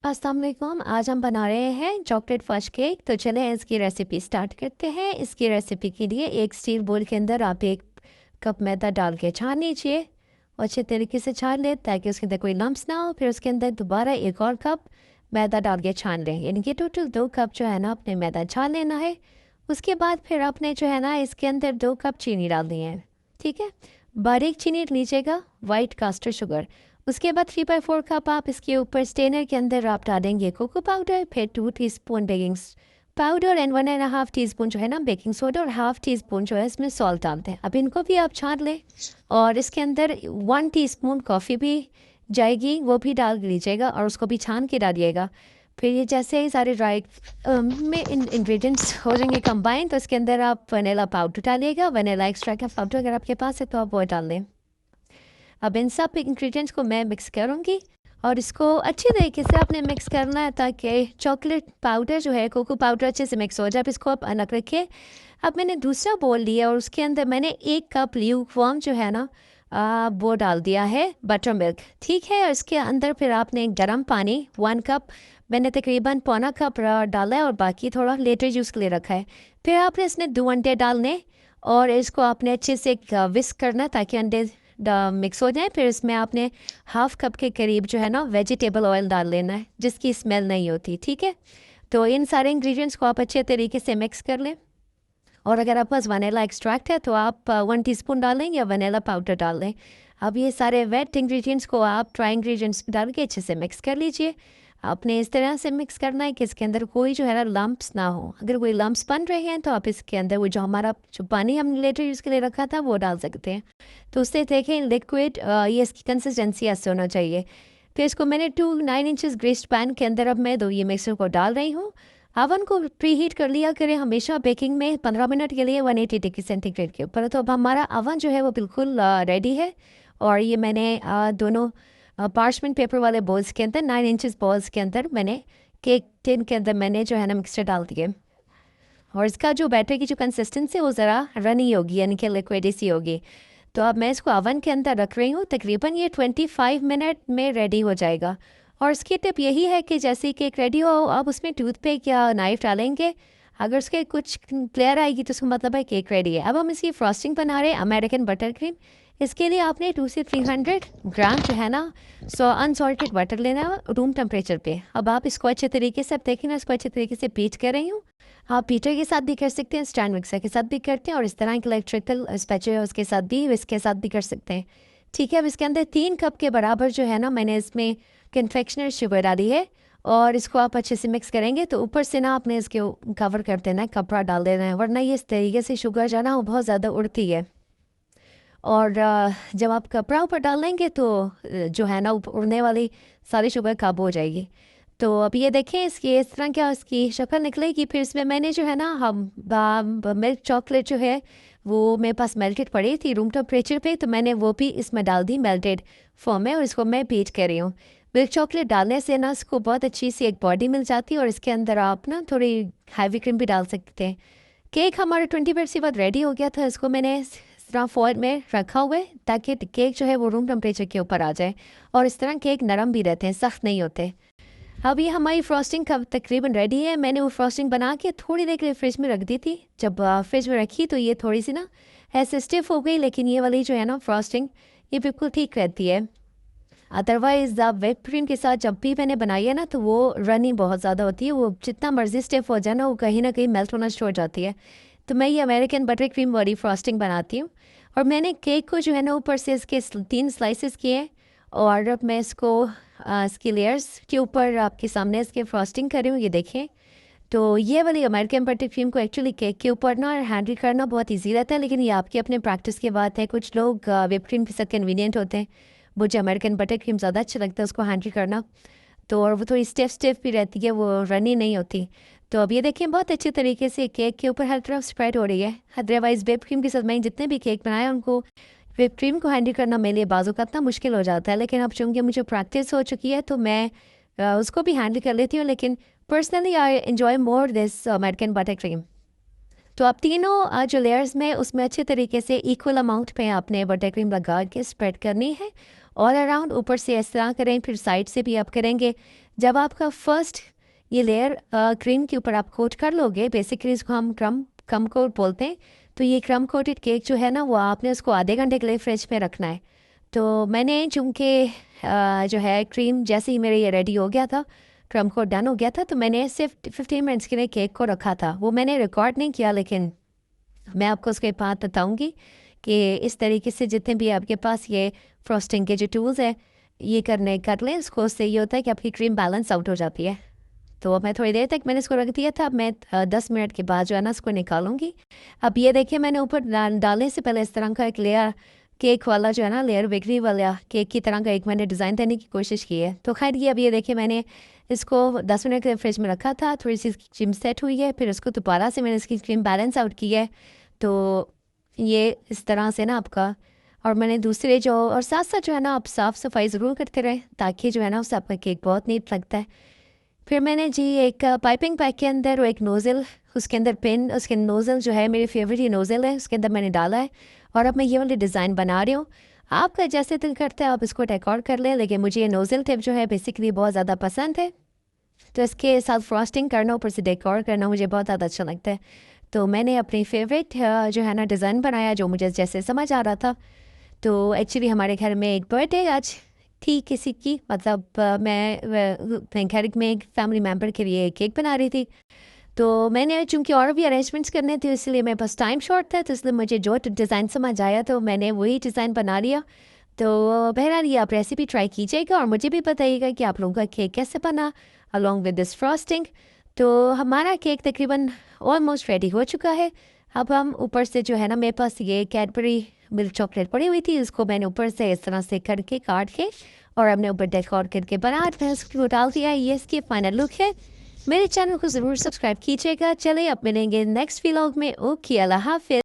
अस्सलाम वालेकुम। आज हम बना रहे हैं चॉकलेट फज केक। तो चलें इसकी रेसिपी स्टार्ट करते हैं। इसकी रेसिपी के लिए एक स्टील बोल के अंदर आप 1 कप मैदा डाल के छान लीजिए और अच्छे तरीके से छान लें ताकि उसके अंदर कोई लम्स ना हो। फिर उसके अंदर दोबारा 1 और कप मैदा डाल के छान लें, यानी कि टोटल 2 कप जो है ना अपने मैदा छान लेना है। उसके बाद फिर आपने जो है ना इसके अंदर 2 कप चीनी डालनी है। ठीक है, बारीक चीनी लीजिएगा, वाइट कास्टर शुगर। उसके बाद 3/4 कप आप इसके ऊपर स्टेनर के अंदर आप डालेंगे कोको पाउडर, फिर 2 teaspoon baking powder and 1.5 teaspoon जो है ना बेकिंग सोडा और 1/2 टीस्पून जो है इसमें सॉल्ट डालते हैं। अब इनको भी आप छान लें और इसके अंदर 1 टीस्पून कॉफ़ी भी जाएगी, वो भी डाल लीजिएगा और उसको भी छान के डालिएगा। फिर ये जैसे ही सारे ड्राई में इंग्रेडिएंट्स हो जाएंगे कंबाइन, तो इसके अंदर आप वनीला पाउडर डालिएगा। वनीला एक्सट्रैक्ट का पाउडर अगर आपके पास है तो आप वो डाल दें। अब इन सब इंग्रेडिएंट्स को मैं मिक्स करूँगी और इसको अच्छी तरीके से आपने मिक्स करना है ताकि चॉकलेट पाउडर जो है, कोको पाउडर अच्छे से मिक्स हो जाए। अब इसको आप अलग रखिए। अब मैंने दूसरा बोल लिया और उसके अंदर मैंने 1 कप ल्यूकवार्म जो है ना वो डाल दिया है बटर मिल्क। ठीक है, और इसके अंदर फिर आपने गर्म पानी 1 कप, मैंने तकरीबन पौना कप डाला है और बाकी थोड़ा लेटर यूज़ के लिए रखा है। फिर आपने इसमें 2 अंडे डालने और इसको आपने अच्छे से विस्क करना ताकि अंडे मिक्स हो जाए। फिर इसमें आपने 1/2 कप के करीब जो है ना वेजिटेबल ऑयल डाल लेना है जिसकी स्मेल नहीं होती। ठीक है, तो इन सारे इंग्रेडिएंट्स को आप अच्छे तरीके से मिक्स कर लें। और अगर आपके पास वनीला एक्सट्रैक्ट है तो आप 1 टीस्पून डालें या वनीला पाउडर डाल लें। अब ये सारे वेट इंग्रेडिएंट्स को आप ड्राई इंग्रेडिएंट्स डाल के अच्छे से मिक्स कर लीजिए। आपने इस तरह से मिक्स करना है कि इसके अंदर कोई जो है ना लम्प्स ना हो। अगर कोई लम्प्स बन रहे हैं तो आप इसके अंदर वो जो पानी हमने लेटर यूज़ के लिए रखा था वो डाल सकते हैं। तो उससे देखें लिक्विड ये इसकी कंसिस्टेंसी ऐसे होना चाहिए। फिर इसको मैंने 9 इंचेस ग्रेस्ड पैन के अंदर अब मैं ये मिक्सर को डाल रही हूँ। ओवन को प्री हीट कर लिया करें हमेशा बेकिंग में 15 मिनट के लिए 180 डिग्री सेंटीग्रेड के ऊपर। तो अब हमारा ओवन जो है वो बिल्कुल रेडी है। और ये मैंने दोनों पार्चमेंट पेपर वाले बॉल्स के अंदर 9 इंचेस बॉल्स के अंदर मैंने केक टिन के अंदर मैंने जो है ना मिक्सचर डाल दिए। और इसका जो बैटर की जो कंसिस्टेंसी वो ज़रा रनी होगी, यानी कि लिक्विड सी होगी। तो अब मैं इसको ओवन के अंदर रख रही हूँ, तकरीबन ये 25 मिनट में रेडी हो जाएगा। और इसकी टिप यही है कि जैसे केक रेडी हो आप उसमें टूथपिक या नाइफ डालेंगे, अगर उसके कुछ क्लियर आएगी तो उसका मतलब है केक रेडी है। अब हम इसकी फ्रॉस्टिंग बना रहे हैं अमेरिकन बटर क्रीम। इसके लिए आपने 200 से 300 ग्राम जो है ना अनसॉल्टेड बटर लेना है रूम टेम्परेचर पे। अब आप इसको अच्छे तरीके से, अब देखिए ना इसको अच्छे तरीके से बीट कर रही हूँ। आप बीटर के साथ भी कर सकते हैं, स्टैंड मिक्सर के साथ भी करते हैं और इस तरह के इलेक्ट्रिकल स्पैचुला उसके साथ भी, इसके साथ भी कर सकते हैं। ठीक है, अब इसके अंदर 3 कप के बराबर जो है ना मैंने इसमें कन्फेक्शनर शुगर डाली है और इसको आप अच्छे से मिक्स करेंगे। तो ऊपर से ना आपने इसके कवर कर देना है, कपड़ा डाल देना है, वरना ये इस तरीके से शुगर जो है ना वो बहुत ज़्यादा उड़ती है। और जब आप कपड़ा ऊपर डाल लेंगे तो जो है ना उड़ने वाली सारी शुगर काबू हो जाएगी। तो अब ये देखें इसकी इस तरह क्या इसकी शक्ल निकलेगी। फिर इसमें मैंने जो है ना मिल्क चॉकलेट जो है वो मेरे पास मेल्टेड पड़ी थी रूम टेम्परेचर पे, तो मैंने वो भी इसमें डाल दी मेल्टेड फॉर्म में और इसको मैं बीट कर रही हूँ। मिल्क चॉकलेट डालने से ना इसको बहुत अच्छी सी एक बॉडी मिल जाती है और इसके अंदर आप ना थोड़ी हैवी क्रीम भी डाल सकते हैं। केक हमारा 20 मिनट से बाद रेडी हो गया था। इसको मैंने इस तरह फॉइल में रखा हुआ है ताकि केक जो है वो रूम टेम्परेचर के ऊपर आ जाए और इस तरह केक नरम भी रहते हैं, सख्त नहीं होते। अब ये हमारी फ्रॉस्टिंग कब तकरीबन रेडी है। मैंने वो फ्रॉस्टिंग बना के थोड़ी देर के लिए फ्रिज में रख दी थी। जब फ्रिज में रखी तो ये थोड़ी सी ना ऐसे स्टिफ हो गई, लेकिन ये वाली जो है ना फ्रॉस्टिंग ये बिल्कुल ठीक रहती है। अदरवाइज़ व्हिप क्रीम के साथ जब भी मैंने बनाई है ना तो वो रनी बहुत ज़्यादा होती है, वो जितना मर्जी स्टिफ हो जाए ना वो कहीं ना कहीं मेल्ट होना शुरू हो जाती है। तो मैं ये अमेरिकन बटर क्रीम वाली फ्रॉस्टिंग बनाती हूँ। और मैंने केक को जो है ना ऊपर से इसके 3 स्लाइसेस किए और अब मैं इसको इसकी लेयर्स के ऊपर आपके सामने इसके फ्रॉस्टिंग कर रही हूँ। ये देखें, तो ये वाली अमेरिकन बटर क्रीम को एक्चुअली केक के ऊपर ना हैंडल करना बहुत इजी रहता है, लेकिन ये आपकी अपने प्रैक्टिस की बात है। कुछ लोग व्हिप क्रीम के साथ कन्वीनियंट होते हैं, मुझे अमेरिकन बटर क्रीम ज़्यादा अच्छा लगता है उसको हैंडल करना। तो और वो थोड़ी स्टिफ भी रहती है, वो रनी नहीं होती। तो अब ये देखें बहुत अच्छे तरीके से केक के ऊपर हर तरफ स्प्रेड हो रही है। अदरवाइज़ व्हिप क्रीम के साथ मैंने जितने भी केक बनाए उनको व्हिप क्रीम को हैंडल करना मेरे लिए बाजू का इतना मुश्किल हो जाता है, लेकिन अब चूँकि मुझे प्रैक्टिस हो चुकी है तो मैं उसको भी हैंडल कर लेती हूँ। लेकिन personally I enjoy more this American butter cream. तो आप तीनों जो लेयर्स में उसमें अच्छे तरीके से इक्वल अमाउंट पे आपने बटर क्रीम लगा के स्प्रेड करनी है। ऑल अराउंड ऊपर से इस तरह करें, फिर साइड से भी आप करेंगे जब आपका फर्स्ट ये लेयर क्रीम के ऊपर आप कोट कर लोगे, बेसिकली इसको हम क्रम कोट बोलते हैं। तो ये क्रम कोटेड केक जो है ना, वो आपने उसको आधे घंटे के लिए फ्रिज में रखना है। तो मैंने चूँकि जो है क्रीम जैसे ही मेरे ये रेडी हो गया था, क्रम कोट डन हो गया था, तो मैंने सिर्फ 15 मिनट्स के लिए केक को रखा था। वो मैंने रिकॉर्ड नहीं किया, लेकिन मैं आपको उसके बाद बताऊँगी कि इस तरीके से जितने भी आपके पास ये फ्रॉस्टिंग के जो टूल्स है ये कर लें। उसको उससे ये होता है कि आपकी क्रीम बैलेंस आउट हो जाती है। तो मैं थोड़ी देर तक मैंने इसको रख दिया था। अब मैं 10 मिनट के बाद जो है ना इसको निकालूंगी। अब ये देखिए, मैंने ऊपर डालने से पहले इस तरह का एक लेयर केक वाला जो है ना, लेयर बेकरी वाला केक की तरह का एक मैंने डिज़ाइन देने की कोशिश की है। तो खैर ये अब ये देखिए, मैंने इसको 10 मिनट के फ्रिज में रखा था, थोड़ी सी क्रीम सेट हुई है, फिर उसको दोबारा से मैंने इसकी क्रीम बैलेंस आउट की है। तो ये इस तरह से ना आपका, और मैंने दूसरे जो, और साथ साथ जो है ना आप साफ़ सफाई ज़रूर करते रहें, ताकि जो है ना उससे आपका केक बहुत नीट लगता है। फिर मैंने जी एक पाइपिंग बैग के अंदर एक नोज़ल, उसके अंदर पिन, उसके नोज़ल जो है मेरी फेवरेट ये नोज़ल है, उसके अंदर मैंने डाला है। और अब मैं ये वाली डिज़ाइन बना रही हूँ। आपका जैसे दिल करता है आप इसको डेकोर कर लें, लेकिन मुझे ये नोज़ल टिप जो है बेसिकली बहुत ज़्यादा पसंद है। तो इसके साथ फ्रॉस्टिंग करना, ऊपर से डेकोर करना मुझे बहुत ज़्यादा अच्छा लगता है। तो मैंने अपनी फेवरेट जो है ना डिज़ाइन बनाया, जो मुझे जैसे समझ आ रहा था। तो एक्चुअली हमारे घर में एक बर्थडे आज थी किसी की, मतलब मैं घर में एक फैमिली मेम्बर के लिए केक बना रही थी। तो मैंने चूँकि और भी अरेंजमेंट्स करने थे, इसलिए मेरे पास टाइम शॉर्ट था, तो इसलिए मुझे जो डिज़ाइन समझ आया तो मैंने वही डिज़ाइन बना लिया। तो बहरहाल ये आप रेसिपी ट्राई कीजिएगा और मुझे भी बताइएगा कि आप लोगों का केक कैसे बना अलॉन्ग विद दिस फ्रॉस्टिंग। तो हमारा केक तकरीबन ऑलमोस्ट रेडी हो चुका है। अब हम ऊपर से जो है ना, मेरे पास ये कैडबरी मिल्क चॉकलेट पड़ी हुई थी, इसको मैंने ऊपर से इस तरह से करके काट के और हमने ऊपर डेकोर करके बना फिर इसको डाल दिया। ये इसकी फाइनल लुक है। मेरे चैनल को ज़रूर सब्सक्राइब कीजिएगा। चलिए अब मिलेंगे नेक्स्ट व्लॉग में। ओके, अल्लाह हाफिज़।